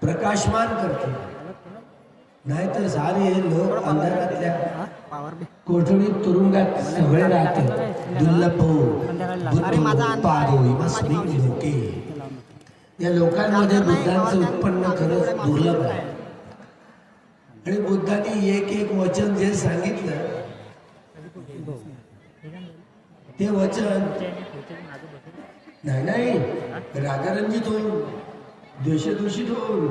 प्रकाशमान करते, नाही तर सारे लोक अंधारातल्या कोठडीत तुरुंगात सगळे राहते. दुर्लभ या लोकांमध्ये बुद्धांचं उत्पन्न खरंच दुर्लभ आहे. आणि बुद्धांनी एक एक वचन जे सांगितलं ते वचन नाही रागरंजित होऊन, द्वेषदूषित होऊन,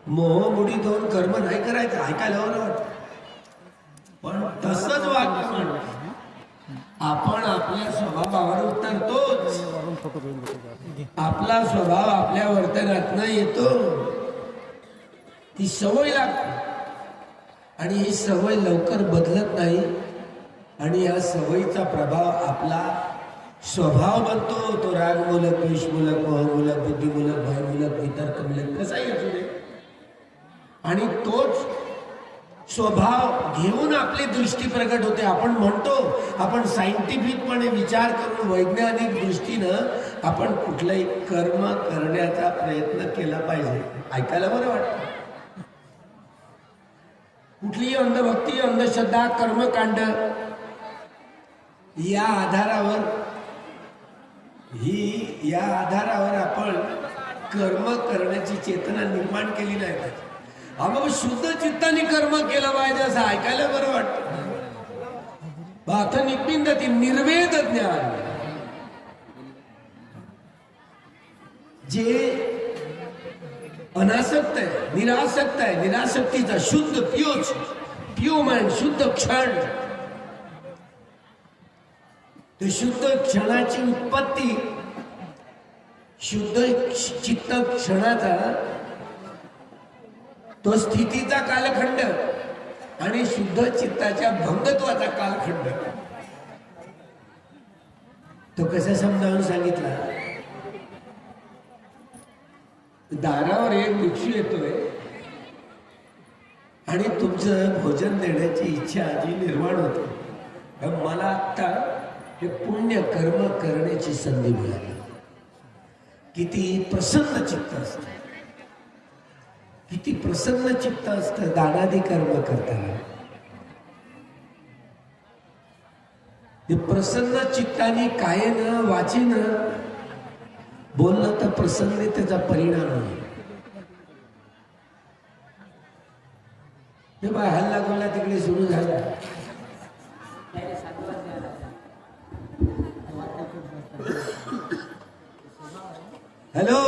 मोहमुडीत होऊन कर्म नाही करायचं. ऐकायला वाटत, पण तसंच वागणं आपण आपल्या स्वभावावर उतरतोच. आपला स्वभाव आपल्या वर्तनातनं येतो, ती सवय लागते आणि ही सवय लवकर बदलत नाही. आणि या सवयीचा प्रभाव आपला स्वभाव बनतो. तो रागमूलक, द्वेषमूलक, मोहमूलक, बुद्धिमूलक, भयमूलक, वितर्कमूलक कसाही असू दे. आणि तोच स्वभाव घेऊन आपली दृष्टी प्रकट होते. आपण म्हणतो, आपण सायंटिफिकपणे विचार करून वैज्ञानिक दृष्टीनं आपण कुठलंही कर्म करण्याचा प्रयत्न केला पाहिजे. ऐकायला बरं वाटतं. कुठलीही अंधभक्ती, अंधश्रद्धा, कर्मकांड या आधारावर आपण कर्म करण्याची चेतना निर्माण केली नाही पाहिजे. मग शुद्ध चित्ताने कर्म केलं पाहिजे असं ऐकायला बरं वाटतं. आता निपिंदती निर्वेद ज्ञान, जे अनासक्त आहे, निरासक्त आहे, निरासक्तीचा शुद्ध प्युअर माइंड, शुद्ध क्षण, ते शुद्ध क्षणाची उत्पत्ती, शुद्ध चित्त क्षणाचा तो स्थितीचा कालखंड आणि शुद्ध चित्ताच्या भंगत्वाचा कालखंड. तो कसा समजावून सांगितला. दारावर एक भिक्षू येतोय आणि तुमचं भोजन देण्याची इच्छा जी निर्माण होते. मला आता हे पुण्य कर्म करण्याची संधी मिळाली. किती प्रसन्न चित्त असतं, किती प्रसन्न चित्त असतं दानादी कर्म करताना. ते प्रसन्न चित्ताने कायेनं वाचेनं बोललं तर प्रसन्नतेचा परिणाम आहे. ते बा हल्ला गोल्ला तिकडे सुरू झाला. हॅलो.